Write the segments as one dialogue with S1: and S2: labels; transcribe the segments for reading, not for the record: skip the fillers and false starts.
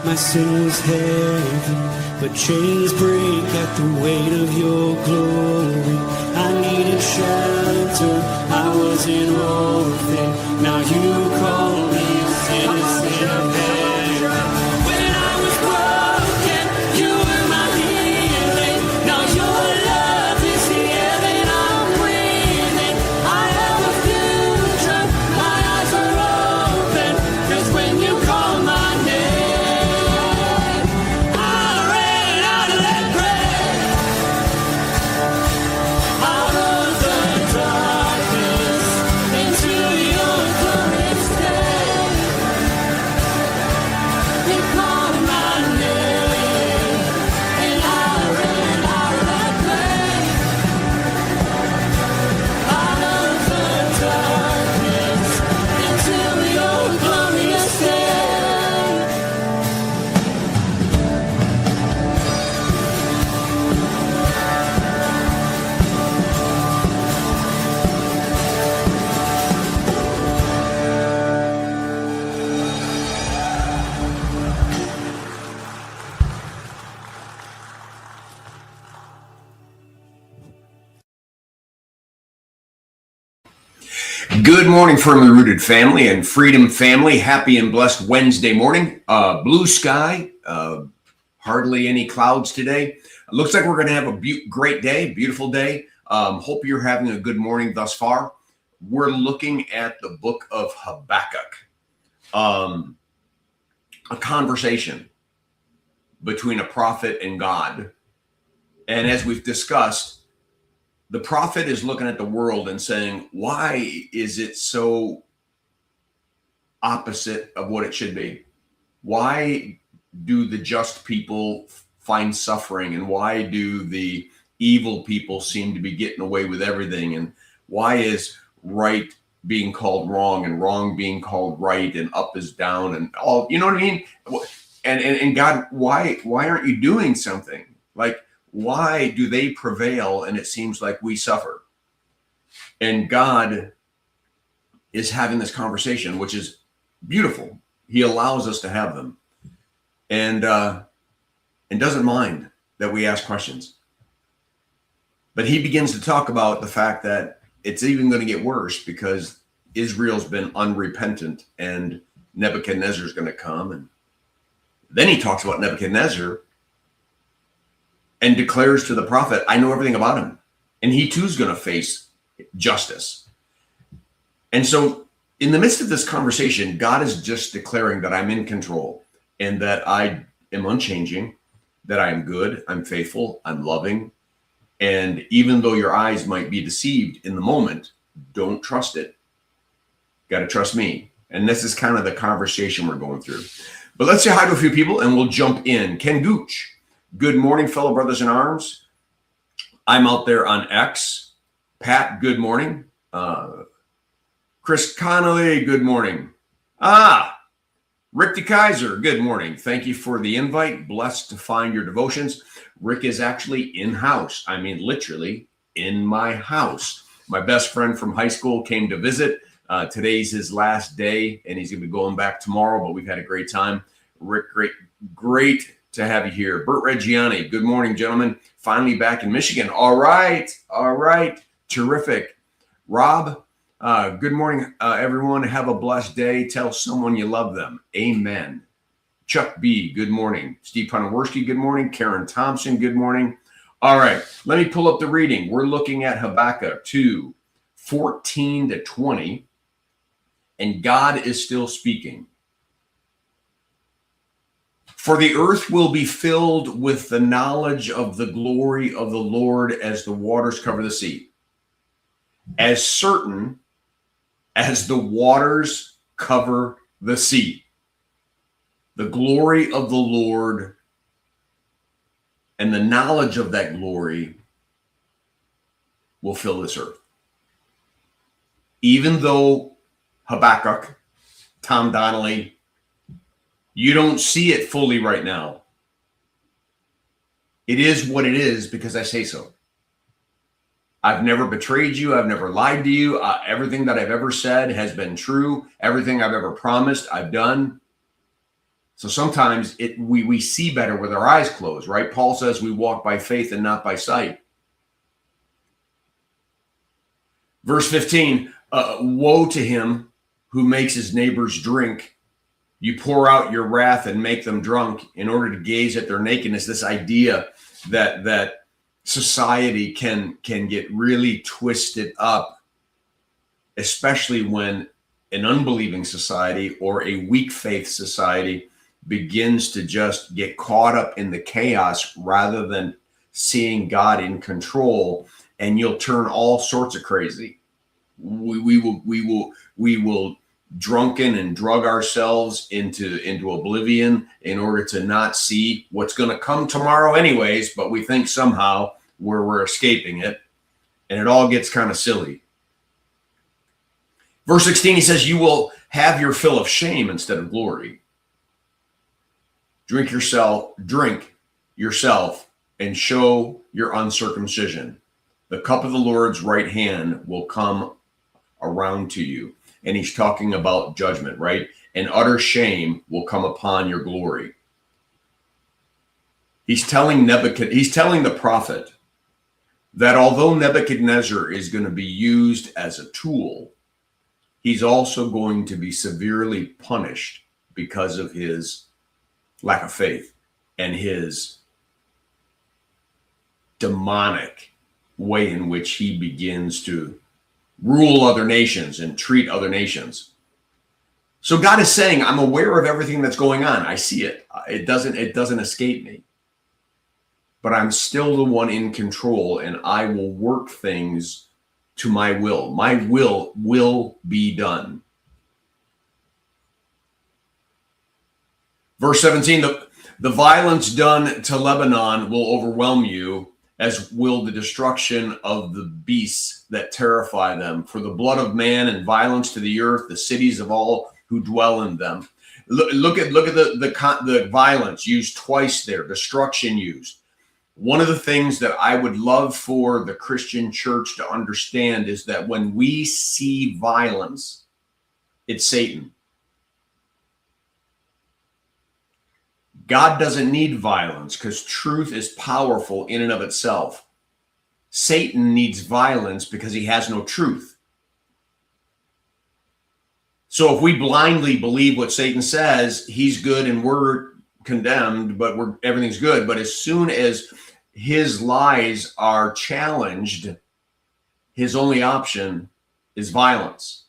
S1: My sin was heavy, but chains break at the weight of your glory. I needed shelter, I was an orphan. Now you call me citizen of heaven. When I was broken, you were my healing. Now your love is here and I'm breathing. I have a future, my eyes are open. 'Cause when you call my name, stay.
S2: Good morning, firmly rooted family and freedom family. Happy and blessed Wednesday morning. Blue sky, hardly any clouds today. Looks like we're going to have a great day, beautiful day. Hope you're having a good morning thus far. We're looking at the book of Habakkuk, a conversation between a prophet and God. And as we've discussed, the prophet is looking at the world and saying, why is it so opposite of what it should be? Why do the just people find suffering? And why do the evil people seem to be getting away with everything? And why is right being called wrong and wrong being called right and up is down and all, you know what I mean? And God, why aren't you doing something? Like, why do they prevail and it seems like we suffer? And God is having this conversation, which is beautiful. He allows us to have them, and doesn't mind that we ask questions. But he begins to talk about the fact that it's even going to get worse because Israel's been unrepentant and Nebuchadnezzar is going to come. And then he talks about Nebuchadnezzar and declares to the prophet, I know everything about him. And he too is going to face justice. And so in the midst of this conversation, God is just declaring that I'm in control and that I am unchanging, that I am good, I'm faithful, I'm loving. And even though your eyes might be deceived in the moment, don't trust it. Got to trust me. And this is kind of the conversation we're going through. But let's say hi to a few people and we'll jump in. Ken Gooch. Good morning, fellow brothers in arms. I'm out there on X. Pat, good morning. Chris Connolly, good morning. Rick DeKaiser, good morning. Thank you for the invite. Blessed to find your devotions. Rick is actually in-house. I mean, literally in my house. My best friend from high school came to visit. Today's his last day, and he's going to be going back tomorrow, but we've had a great time. Rick, great to have you here. Bert Reggiani, good morning, gentlemen. Finally back in Michigan. All right. Terrific. Rob, good morning, everyone. Have a blessed day. Tell someone you love them. Amen. Chuck B, good morning. Steve Ponoworski, good morning. Karen Thompson, good morning. All right, let me pull up the reading. We're looking at Habakkuk 2, 14 to 20, and God is still speaking. For the earth will be filled with the knowledge of the glory of the Lord as the waters cover the sea. As certain as the waters cover the sea, the glory of the Lord and the knowledge of that glory will fill this earth. Even though Habakkuk, Tom Donnelly, you don't see it fully right now. It is what it is because I say so. I've never betrayed you. I've never lied to you. Everything that I've ever said has been true. Everything I've ever promised, I've done. So sometimes we see better with our eyes closed, right? Paul says we walk by faith and not by sight. Verse 15, woe to him who makes his neighbors drink. You pour out your wrath and make them drunk in order to gaze at their nakedness. This idea that society can get really twisted up, especially when an unbelieving society or a weak faith society begins to just get caught up in the chaos rather than seeing God in control, and you'll turn all sorts of crazy. We will drunken and drug ourselves into oblivion in order to not see what's going to come tomorrow anyways, but we think somehow we're escaping it, and it all gets kind of silly. Verse 16, he says, you will have your fill of shame instead of glory. Drink yourself, and show your uncircumcision. The cup of the Lord's right hand will come around to you. And he's talking about judgment, right? And utter shame will come upon your glory. He's telling the prophet that although Nebuchadnezzar is going to be used as a tool he's also going to be severely punished because of his lack of faith and his demonic way in which he begins to rule other nations and treat other nations. So God is saying, I'm aware of everything that's going on. I see it. It doesn't escape me. But I'm still the one in control, and I will work things to my will. My will be done. Verse 17, the violence done to Lebanon will overwhelm you, as will the destruction of the beasts that terrify them. For the blood of man and violence to the earth, the cities of all who dwell in them. Look at the violence used twice there, destruction used. One of the things that I would love for the Christian church to understand is that when we see violence, it's Satan. God doesn't need violence because truth is powerful in and of itself. Satan needs violence because he has no truth. So if we blindly believe what Satan says, he's good and we're condemned, but everything's good. But as soon as his lies are challenged, his only option is violence.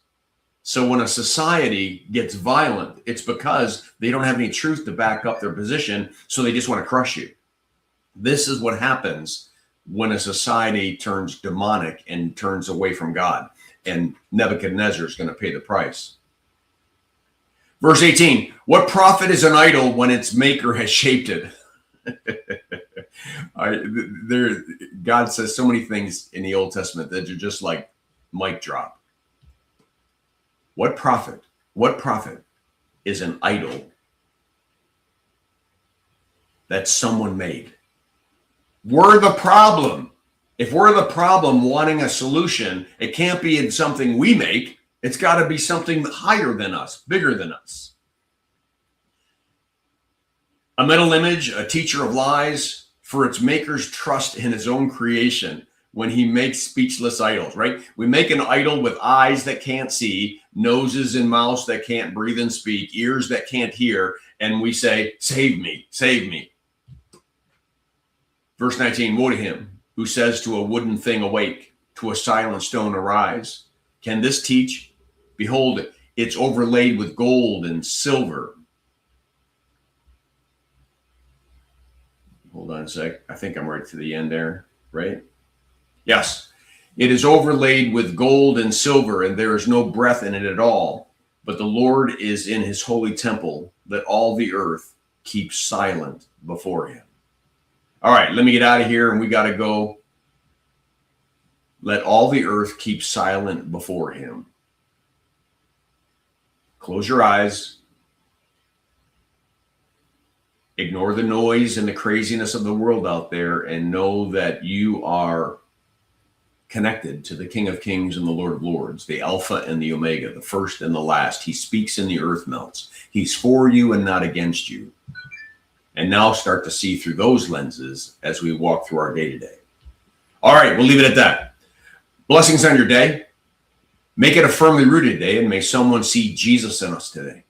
S2: So when a society gets violent, it's because they don't have any truth to back up their position, so they just want to crush you. This is what happens when a society turns demonic and turns away from God. And Nebuchadnezzar is going to pay the price. Verse 18, what profit is an idol when its maker has shaped it? God says so many things in the Old Testament that are just like mic drop. What profit is an idol that someone made? We're the problem. If we're the problem wanting a solution, it can't be in something we make. It's got to be something higher than us, bigger than us. A metal image, a teacher of lies, for its maker's trust in his own creation when he makes speechless idols, right? We make an idol with eyes that can't see, noses and mouths that can't breathe and speak, ears that can't hear, and we say, save me, save me. Verse 19, woe to him who says to a wooden thing, awake, to a silent stone, arise. Can this teach? Behold, it's overlaid with gold and silver. Hold on a sec. I think I'm right to the end there, right? Yes. It is overlaid with gold and silver, and there is no breath in it at all. But the Lord is in his holy temple. Let all the earth keep silent before him. All right, let me get out of here, and we got to go. Let all the earth keep silent before him. Close your eyes. Ignore the noise and the craziness of the world out there and know that you are connected to the King of Kings and the Lord of Lords, the Alpha and the Omega, the first and the last. He speaks and the earth melts. He's for you and not against you. And now start to see through those lenses as we walk through our day-to-day. All right, we'll leave it at that. Blessings on your day. Make it a firmly rooted day, and may someone see Jesus in us today.